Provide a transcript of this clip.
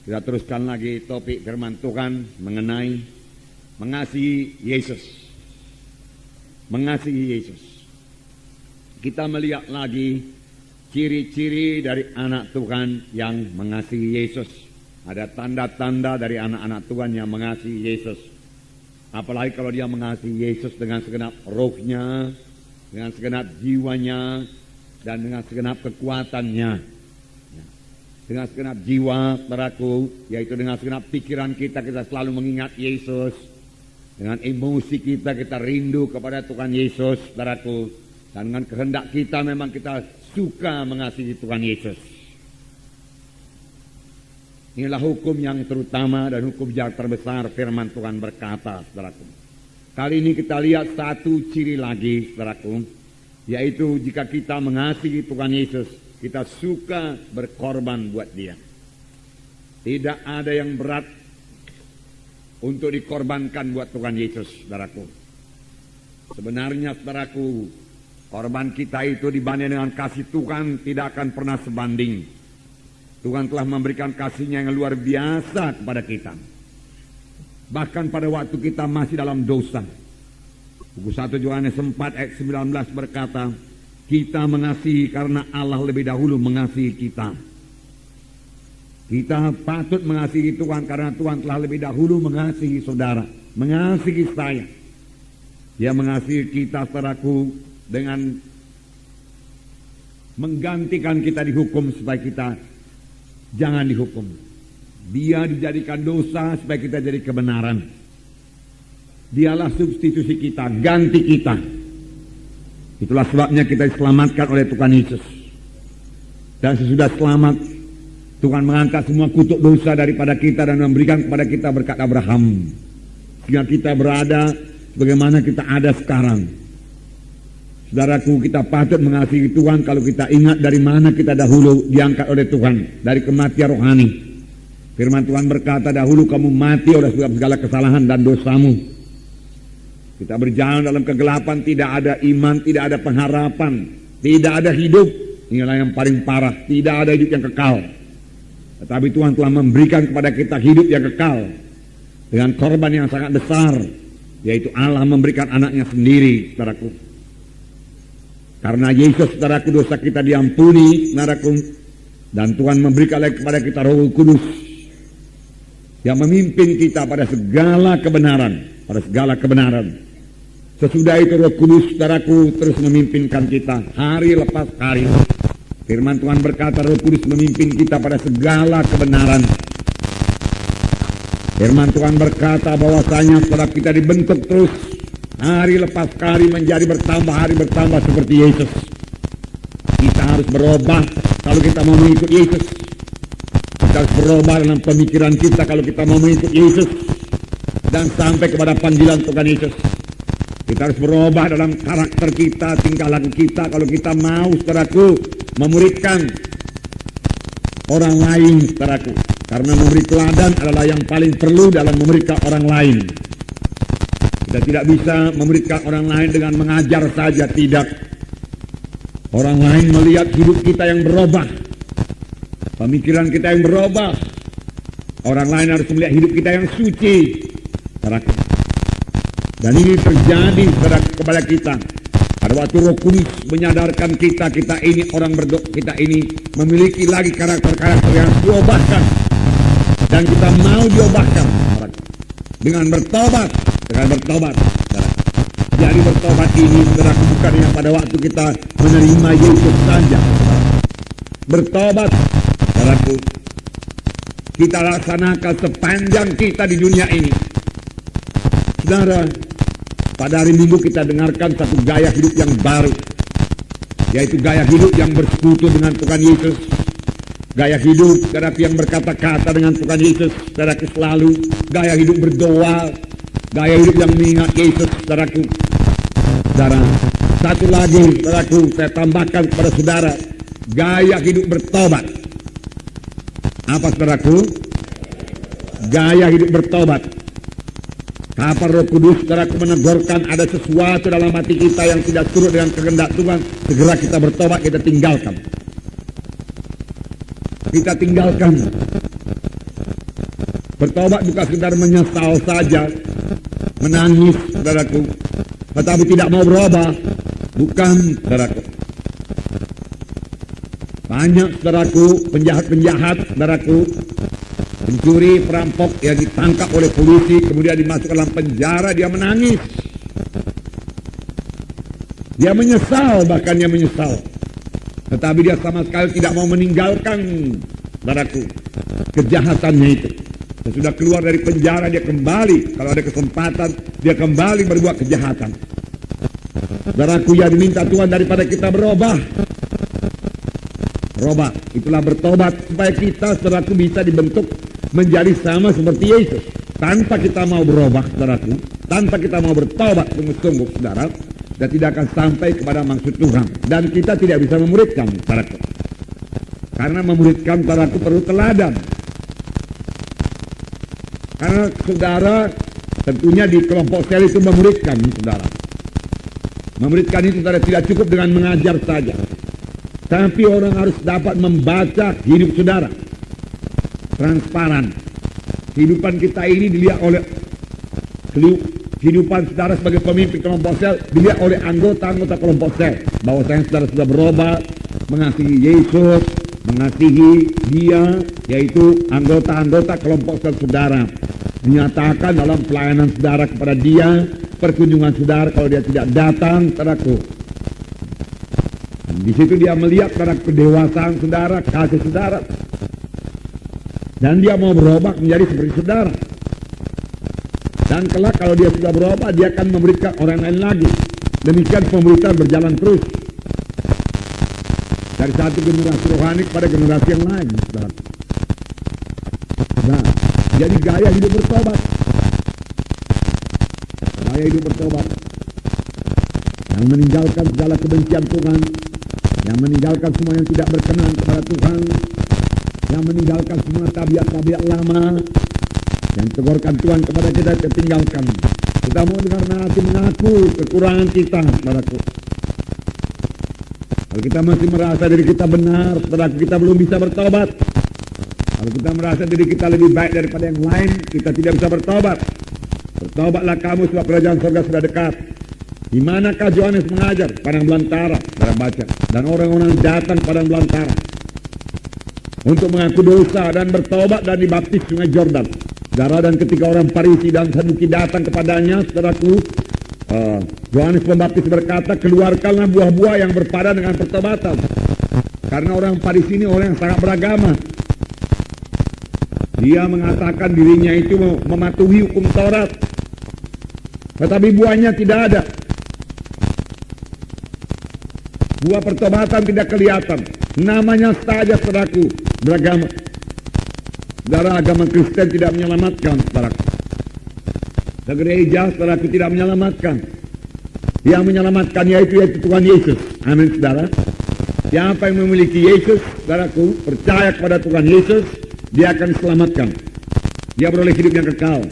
Kita teruskan lagi topik firman Tuhan mengenai mengasihi Yesus. Mengasihi Yesus. Kita melihat lagi ciri-ciri dari anak Tuhan yang mengasihi Yesus. Ada tanda-tanda dari anak-anak Tuhan yang mengasihi Yesus. Apalagi kalau dia mengasihi Yesus dengan segenap rohnya, dengan segenap jiwanya, dan dengan segenap kekuatannya. Dengan segenap jiwa, saudaraku, yaitu dengan segenap pikiran kita selalu mengingat Yesus. Dengan emosi kita rindu kepada Tuhan Yesus, saudaraku. Dan dengan kehendak kita memang kita suka mengasihi Tuhan Yesus. Inilah hukum yang terutama dan hukum yang terbesar firman Tuhan berkata, saudaraku. Kali ini kita lihat satu ciri lagi, saudaraku, yaitu jika kita mengasihi Tuhan Yesus, kita suka berkorban buat dia. Tidak ada yang berat untuk dikorbankan buat Tuhan Yesus, saudaraku. Sebenarnya, saudaraku, korban kita itu dibanding dengan kasih Tuhan tidak akan pernah sebanding. Tuhan telah memberikan kasih-Nya yang luar biasa kepada kita. Bahkan pada waktu kita masih dalam dosa. Buku 1 Yohanes 4 ayat 19 berkata, kita mengasihi karena Allah lebih dahulu mengasihi kita. Kita patut mengasihi Tuhan karena Tuhan telah lebih dahulu mengasihi saudara, mengasihi saya. Dia mengasihi kita, saudaraku, dengan menggantikan kita dihukum supaya kita jangan dihukum. Dia dijadikan dosa supaya kita jadi kebenaran. Dialah substitusi kita, ganti kita. Itulah sebabnya kita diselamatkan oleh Tuhan Yesus. Dan sesudah selamat, Tuhan mengangkat semua kutuk dosa daripada kita dan memberikan kepada kita berkat Abraham. Sehingga kita berada bagaimana kita ada sekarang. Saudaraku, kita patut mengasihi Tuhan kalau kita ingat dari mana kita dahulu diangkat oleh Tuhan. Dari kematian rohani. Firman Tuhan berkata, dahulu kamu mati oleh sebab segala kesalahan dan dosamu. Kita berjalan dalam kegelapan, tidak ada iman, tidak ada pengharapan, tidak ada hidup. Inilah yang paling parah, tidak ada hidup yang kekal. Tetapi Tuhan telah memberikan kepada kita hidup yang kekal dengan korban yang sangat besar, yaitu Allah memberikan anaknya sendiri, saudaraku. Karena Yesus, saudaraku, dosa kita diampuni, saudaraku, dan Tuhan memberikan kepada kita Roh Kudus yang memimpin kita pada segala kebenaran, pada segala kebenaran. Sesudah itu Roh Kudus, saudaraku, terus memimpinkan kita hari lepas hari. Firman Tuhan berkata Roh Kudus memimpin kita pada segala kebenaran. Firman Tuhan berkata bahwasanya setelah kita dibentuk terus hari lepas hari menjadi bertambah, hari bertambah seperti Yesus. Kita harus berubah kalau kita mau mengikut Yesus. Kita harus berubah dalam pemikiran kita kalau kita mau mengikut Yesus dan sampai kepada panggilan Tuhan Yesus. Kita harus berubah dalam karakter kita, tingkah laku kita kalau kita mau, saudaraku, memuridkan orang lain, saudaraku. Karena memberi teladan adalah yang paling perlu dalam memuridkan orang lain. Kita tidak bisa memuridkan orang lain dengan mengajar saja, tidak. Orang lain melihat hidup kita yang berubah, pemikiran kita yang berubah. Orang lain harus melihat hidup kita yang suci, saudaraku. Dan ini terjadi kepada kita pada waktu Roh Kudus menyadarkan kita ini orang berdoa, kita ini memiliki lagi karakter-karakter yang diubahkan dan kita mau diubahkan dengan bertobat, Jadi bertobat ini, saudara, bukan yang pada waktu kita menerima Yesus saja. Bertobat, saudaraku, kita laksanakan sepanjang kita di dunia ini. Saudara, pada hari Minggu kita dengarkan satu gaya hidup yang baru, yaitu gaya hidup yang bersekutu dengan Tuhan Yesus. Gaya hidup, saudara, yang berkata-kata dengan Tuhan Yesus, saudara, selalu. Gaya hidup berdoa, gaya hidup yang mengingat Yesus, saudaraku. Saudara, satu lagi, saudaraku, saya tambahkan kepada saudara, gaya hidup bertobat. Apa, saudaraku? Gaya hidup bertobat. Kapan Roh Kudus, saudaraku, menegurkan ada sesuatu dalam hati kita yang tidak turut dengan kehendak Tuhan, segera kita bertobat, kita tinggalkan. Bertobat bukan sekedar menyesal saja, menangis, saudaraku, tetapi tidak mau berubah. Bukan, saudaraku. Banyak, saudaraku, penjahat-penjahat, saudaraku, pencuri, perampok yang ditangkap oleh polisi, kemudian dimasukkan dalam penjara, dia menangis. Dia menyesal, bahkan dia menyesal. Tetapi dia sama sekali tidak mau meninggalkan, saudaraku, kejahatannya itu. Sesudah keluar dari penjara, dia kembali. Kalau ada kesempatan, dia kembali berbuat kejahatan. Saudaraku, yang diminta Tuhan daripada kita berubah. Berubah, itulah bertobat. Supaya kita, saudaraku, bisa dibentuk menjadi sama seperti Yesus. Tanpa kita mau berubah, saudaraku, tanpa kita mau bertobat sungguh-sungguh, saudara, dan tidak akan sampai kepada maksud Tuhan. Dan kita tidak bisa memuridkan, saudaraku. Karena memuridkan, saudaraku, perlu teladan. Karena saudara tentunya di kelompok sel itu memuridkan, saudara. Memuridkan itu saudara tidak cukup dengan mengajar saja. Tapi orang harus dapat membaca hidup saudara. Transparan. Kehidupan kita ini dilihat oleh kehidupan saudara sebagai pemimpin kelompok sel dilihat oleh anggota-anggota kelompok sel. Bahwa saudara sudah berubah, mengasihi Yesus, mengasihi dia, yaitu anggota-anggota kelompok sel saudara. Menyatakan dalam pelayanan saudara kepada dia, perkunjungan saudara kalau dia tidak datang, saudaraku. Di situ dia melihat pada kedewasaan saudara, kasih saudara. Dan dia mau berubah menjadi seperti saudara. Dan kelak kalau dia sudah berubah, dia akan memberikan orang lain lagi. Demikian pemberitaan berjalan terus. Dari satu generasi rohani kepada generasi yang lain, saudara. Nah, jadi gaya hidup bertobat. Gaya hidup bertobat. Yang meninggalkan segala kebencian Tuhan, yang meninggalkan semua yang tidak berkenan kepada Tuhan, yang meninggalkan semua tabiat-tabiat lama, yang tegurkan Tuhan kepada kita, kita tinggalkan. Kita mau dengar nanti mengaku kekurangan kita, saudaraku. Kalau kita masih merasa diri kita benar, saudaraku, kita belum bisa bertobat. Kalau kita merasa diri kita lebih baik daripada yang lain, kita tidak bisa bertobat. Bertobatlah kamu sebab kerajaan surga sudah dekat. Di manakah Yohanes mengajar? Padang belantara, saudara baca. Dan orang-orang datang padang belantara untuk mengaku dosa dan bertobat dan dibaptis sungai Jordan. Saudara, dan ketika orang Farisi dan Saduki datang kepadanya, saudaraku, Yohanes Pembaptis berkata, keluarkanlah buah-buah yang berpadan dengan pertobatan. Karena orang Farisi ini orang yang sangat beragama. Dia mengatakan dirinya itu mematuhi hukum Taurat, tetapi buahnya tidak ada. Buah pertobatan tidak kelihatan. Namanya saja, saudaraku, beragama. Saudara, agama Kristen tidak menyelamatkan, saudaraku. Gereja, saudaraku, tidak menyelamatkan. Yang menyelamatkan yaitu Tuhan Yesus. Amin, saudara. Siapa yang memiliki Yesus, saudaraku, percaya kepada Tuhan Yesus, dia akan diselamatkan. Dia beroleh hidup yang kekal.